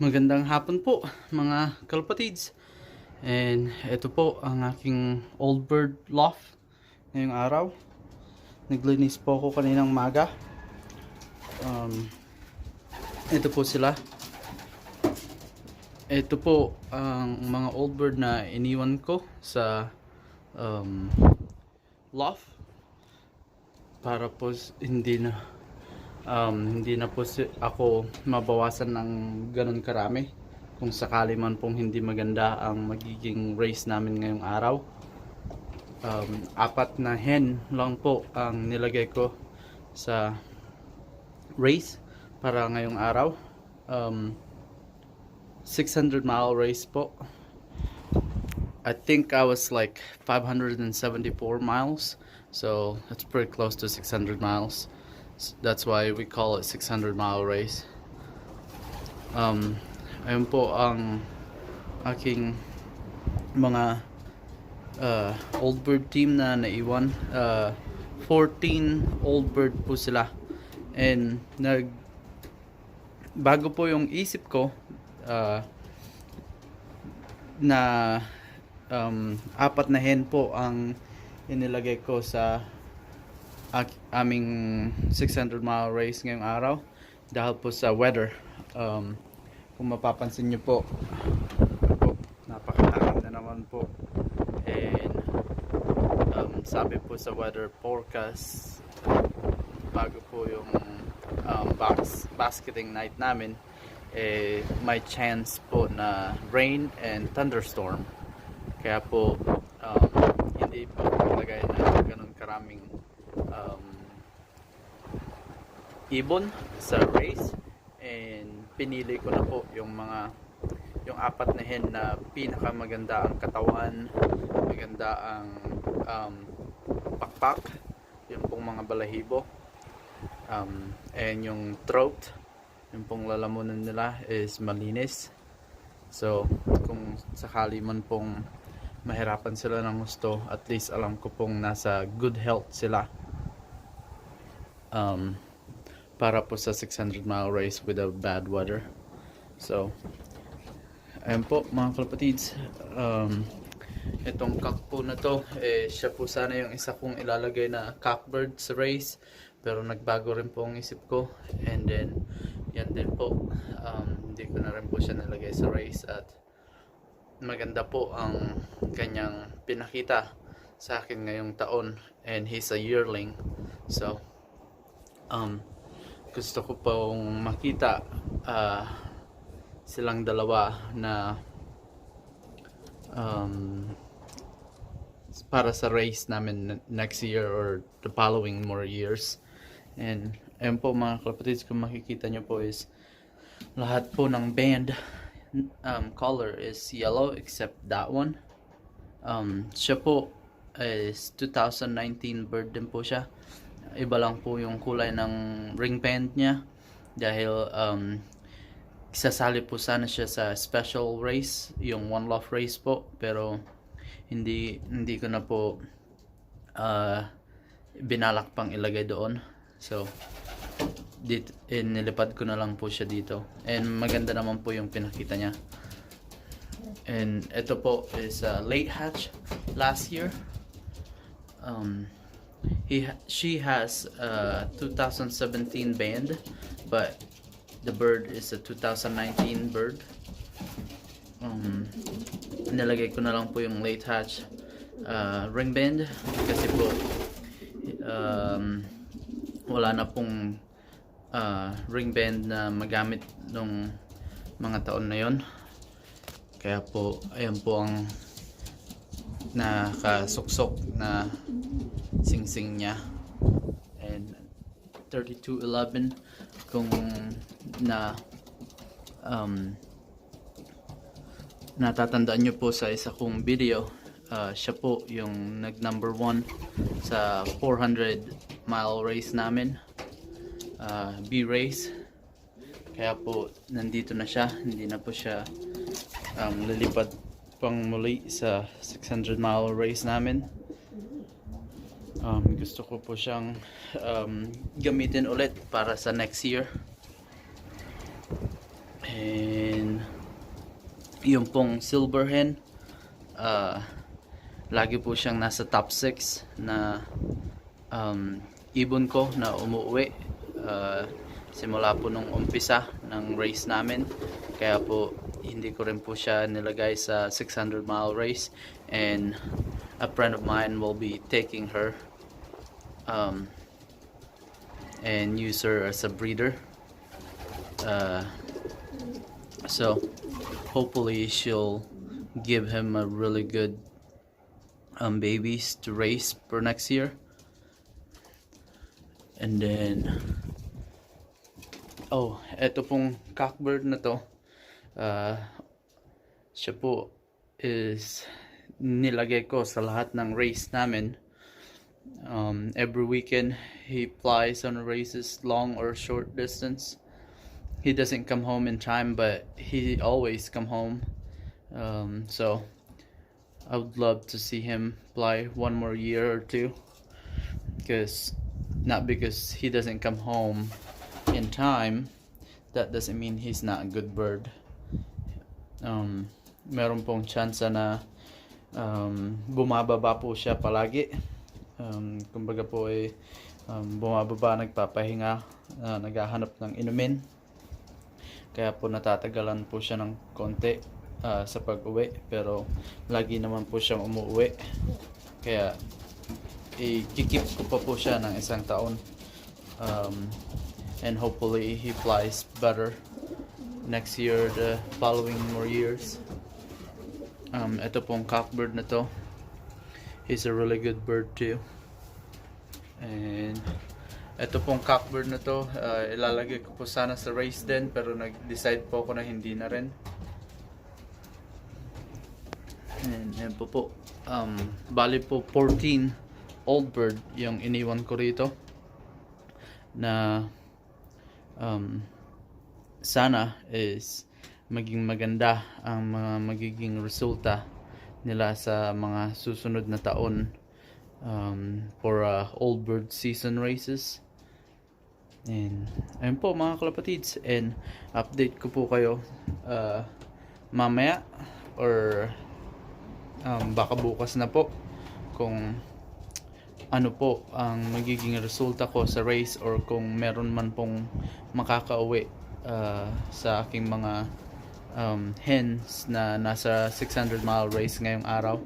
Magandang hapon po mga kalpatids. And ito po ang aking old bird loft ngayong araw. Naglinis po ako kaninang maga. Ito po sila. Ito po ang mga old bird na iniwan ko sa loft para po hindi na po ako mabawasan ng ganun karami kung sakali man pong hindi maganda ang magiging race namin ngayong araw. Apat na hen lang po ang nilagay ko sa race para ngayong araw. 600-mile race po. I think I was like 574 miles, so that's pretty close to 600 miles. That's why we call it 600-mile race. Ayun po ang aking mga old bird team na naiwan. 14 old bird po sila. And bago po yung isip ko na apat na hen po ang inilagay ko sa aming 600-mile race ngayong araw dahil po sa weather. Kung mapapansin nyo po, napakahangin na naman po. And sabi po sa weather forecast, bago po yung basketing night namin, may chance po na rain and thunderstorm. Kaya po hindi po ilagay na ganun karaming ibon sa race. And pinili ko na po yung apat na hen na pinakamaganda ang katawan, maganda ang pakpak, yung pong mga balahibo, and yung throat, yung pong lalamunan nila is malinis. So kung sakali man pong mahirapan sila ng gusto, at least alam ko pong nasa good health sila para po sa 600-mile race with a bad weather. So ayun po mga kalapatids, itong cock po na to, siya po sana yung isa kong ilalagay na cockbird sa race, pero nagbago rin po ang isip ko, and then yan din po, hindi ko na rin po siya nalagay sa race. At maganda po ang kanyang pinakita sa akin ngayong taon, and he's a yearling. So gusto ko pong makita silang dalawa na para sa race namin next year or the following more years. And ayun po mga kalapatids, kung makikita nyo po is lahat po ng band color is yellow except that one. Siya po is 2019 bird din po siya. Iba lang po yung kulay ng ring band niya dahil sasali po sana siya sa special race, yung one Loft race po, pero hindi ko na po binalak pang ilagay doon. So nilipad ko na lang po siya dito, and maganda naman po yung pinakita niya. And ito po is late hatch last year. She has a 2017 band, but the bird is a 2019 bird. Nilagay ko na lang po yung late hatch ring band kasi po wala na pong ring band na magamit nung mga taon na yon. Kaya po ayan po ang nakasuksok na singsing niya. And 3211, kung natatandaan nyo po sa isa kong video, siya po yung nag number 1 sa 400-mile race namin, B race. Kaya po nandito na siya, hindi na po siya lilipad pang muli sa 600-mile race namin. Gusto ko po siyang gamitin ulit para sa next year. And Yung pong silver hen, lagi po siyang nasa top 6 na ibon ko na umuwi simula po nung umpisa ng race namin. Kaya po hindi ko rin po siya nilagay sa 600-mile race, and a friend of mine will be taking her and use her as a breeder. So hopefully she'll give him a really good babies to race for next year. And then eto pong cockbird na to, siya po is nilagay ko sa lahat ng race namin. Every weekend he flies on races, long or short distance. He doesn't come home in time, but he always come home. So I would love to see him fly one more year or two, not because he doesn't come home in time, that doesn't mean he's not a good bird. Meron pong chance na bumababa po siya palagi. Kumbaga po bumababa, nagpapahinga, naghahanap ng inumin. Kaya po natatagalan po siya ng konti sa pag-uwi, pero lagi naman po siyang umuwi. Kaya i-keep ko pa po siya ng isang taon, and hopefully he flies better next year, the following more years. Ito pong cockbird na to, he's a really good bird too. And ito pong cockbird na to, ilalagay ko po sana sa race din, pero nag-decide po ako na hindi na rin. And yan po, bali po 14 old bird yung iniwan ko rito, na sana is maging maganda ang mga magiging resulta nila sa mga susunod na taon, for old bird season races. And ayun po mga kalapatids, and update ko po kayo mamaya, or baka bukas na po, kung ano po ang magiging resulta ko sa race, or kung meron man pong makakauwi sa aking mga hens na nasa 600-mile race ngayong araw.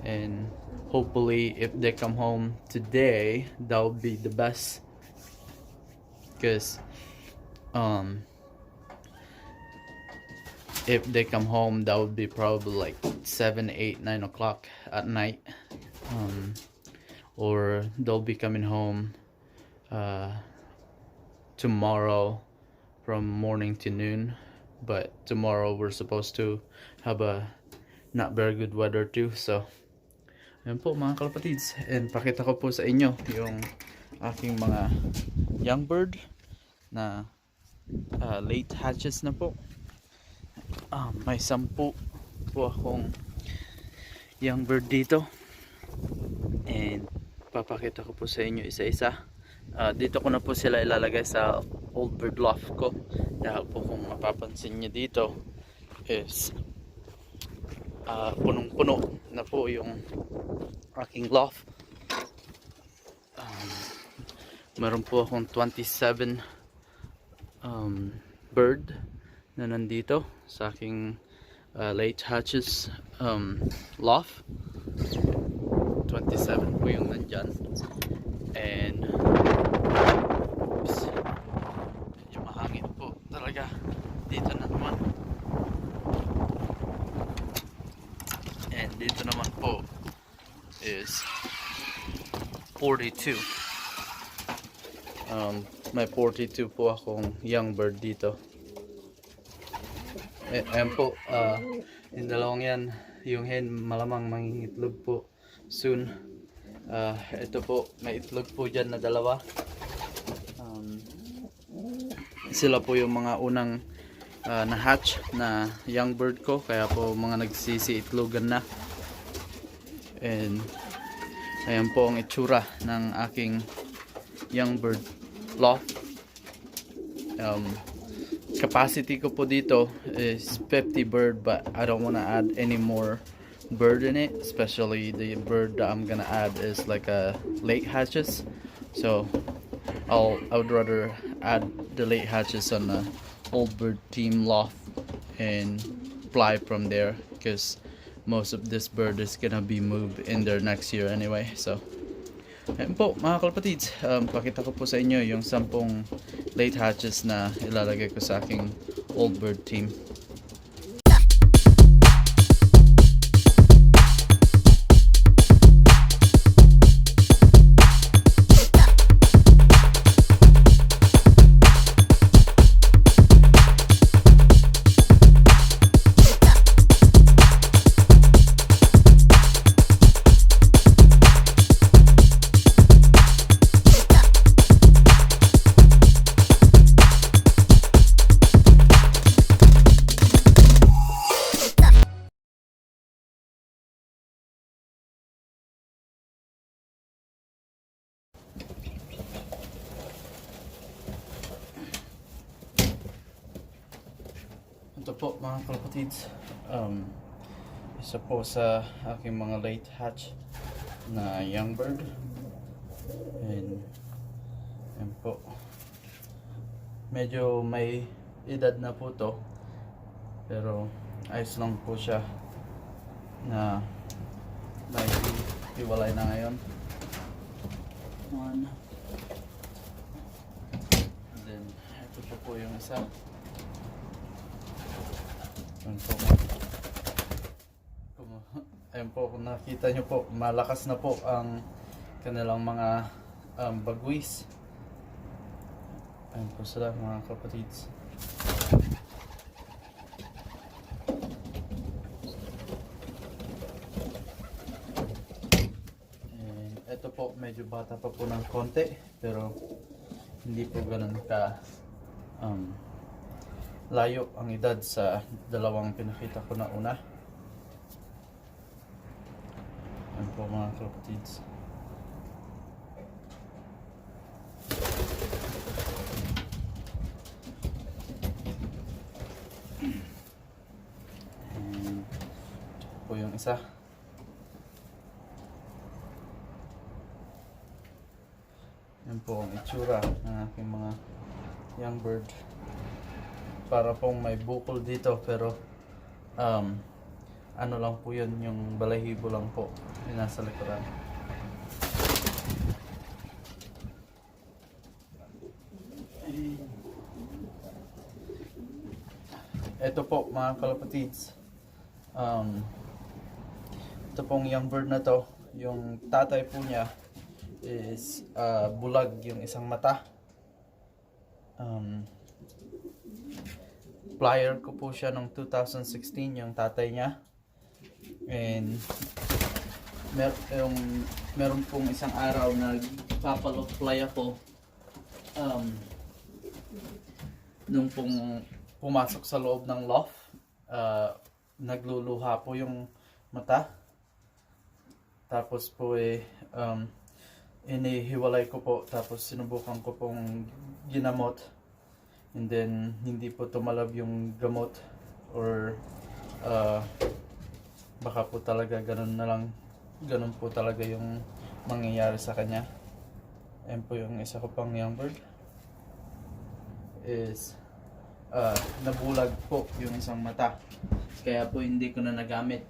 And hopefully if they come home today, that would be the best, because if they come home, that would be probably like 7, 8, 9 o'clock at night, or they'll be coming home tomorrow from morning to noon. But tomorrow we're supposed to have a not very good weather too. So ayun po mga kalapatids, and pakita ko po sa inyo yung aking mga young bird na late hatches na po. May 10 po akong young bird dito, and papakita ko po sa inyo isa-isa. Dito ko na po sila ilalagay sa old bird loft ko, dahil po kung mapapansin nyo dito is punong-puno na po yung aking loft. Meron po akong 27 bird na nandito sa aking late hatches loft. 27 po yung nandyan, and medyo mahangin po talaga dito na naman. And dito naman po is 42. May 42 po akong young bird dito. Ayan po, yung dalawang yan, yung hen malamang mangingitlog po soon. Ito po, may itlog po dyan na dalawa. Sila po yung mga unang na hatch na young bird ko, kaya po mga nagsisi itlogan na. And ayan po ang itsura ng aking young bird loft. capacity ko po dito is 50 bird, but I don't want to add any more bird in it, especially the bird that I'm gonna add is like a late hatches. So I would rather add the late hatches on the old bird team loft and fly from there, because most of this bird is gonna be moved in there next year anyway. So ayun po mga kalapatids, pakita ko po sa inyo yung 10 late hatches na ilalagay ko sa aking old bird team. Ito po mga kalapatids, isa po sa aking mga late hatch na young bird, and yan po, medyo may edad na po to, pero ayos lang po siya na may hiwalay na ngayon. One, and then ito po yung isa. Ayun po, kung nakita nyo po, malakas na po ang kanilang mga bagwis. Ayun po sila mga kapatids. And ito po, medyo bata pa po ng konti, pero hindi po ganun ka layo ang edad sa dalawang pinakita ko na una. Ayan po mga kapatids. And ito po yung isa. Ayan po ang itsura ng aking mga young bird. Para pong may bukol dito, pero ano lang po yun, yung balahibo lang po yung nasa likuran. Ito po mga kalapatids, ito pong young bird na to, yung tatay po niya is bulag yung isang mata. Flyer ko po siya noong 2016, yung tatay niya. And meron pong isang araw na papalo-fly ako. Nung pong pumasok sa loob ng loft, nagluluha po yung mata. Tapos po inihiwalay ko po, tapos sinubukan ko pong ginamot. And then hindi po tumalab yung gamot, or baka po talaga ganun po talaga yung mangyayari sa kanya. Ayan po yung isa ko pang young bird is nabulag po yung isang mata, kaya po hindi ko na nagamit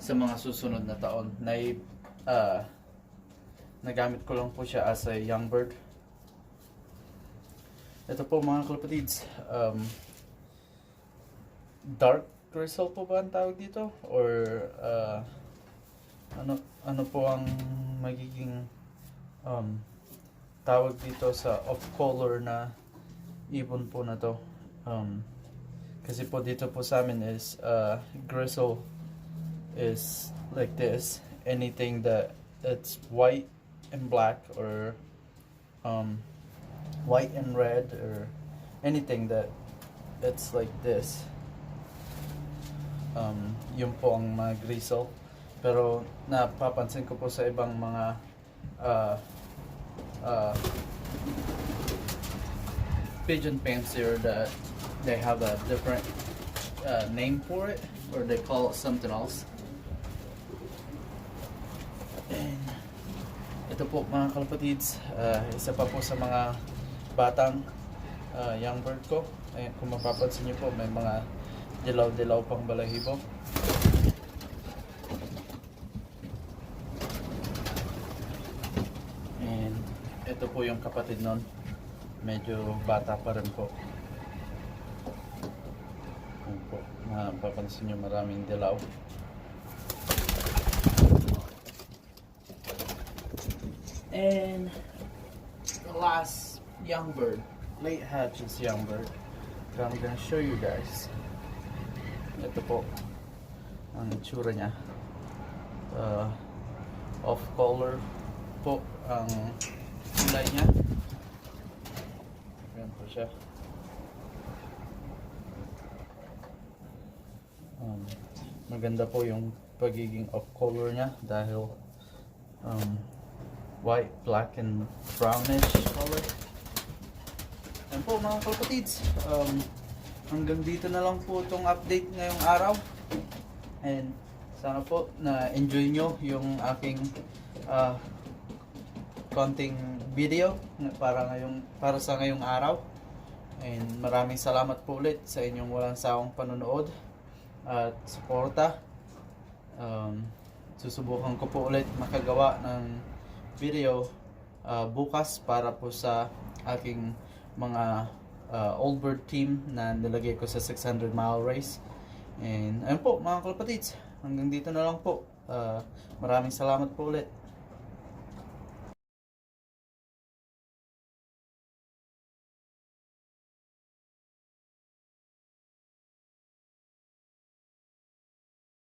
sa mga susunod na taon. Nagamit ko lang po siya as a young bird. Ito po mga kalapatids, dark crystal po ba ang tawag dito? Or ano po ang magiging tawag dito sa off color na ibon po na to? Kasi po dito po sa amin is grizzle is like this. Anything that's white and black, or white and red, or anything that's like this, yun po ang mga grizzle. Pero napapansin ko po sa ibang mga pigeon fancier that they have a different name for it, or they call it something else. And ito po mga kalapatids, isa pa po sa mga batang young bird ko. Ayan, kung mapapansin nyo po, may mga dilaw-dilaw pang balahibo. And ito po yung kapatid nun, medyo bata pa rin po. Ayan po, mapapansin nyo, maraming dilaw. And the last young bird, late hatches young bird, that I'm gonna show you guys. Ito po ang itsura niya. Off color po ang kulay niya. Ayan po siya. Maganda po yung pagiging off color niya dahil white, black, and brownish color. Yan po mga kalapatids, hanggang dito na lang po itong update ngayong araw. And sana po na enjoy nyo yung aking konting video para sa ngayong araw. And maraming salamat po ulit sa inyong walang sawang panonood at suporta. Susubukan ko po ulit makagawa ng video bukas para po sa aking mga old bird team na nilagay ko sa 600-mile race. And ayun po mga kalapatids, hanggang dito na lang po. Maraming salamat po ulit.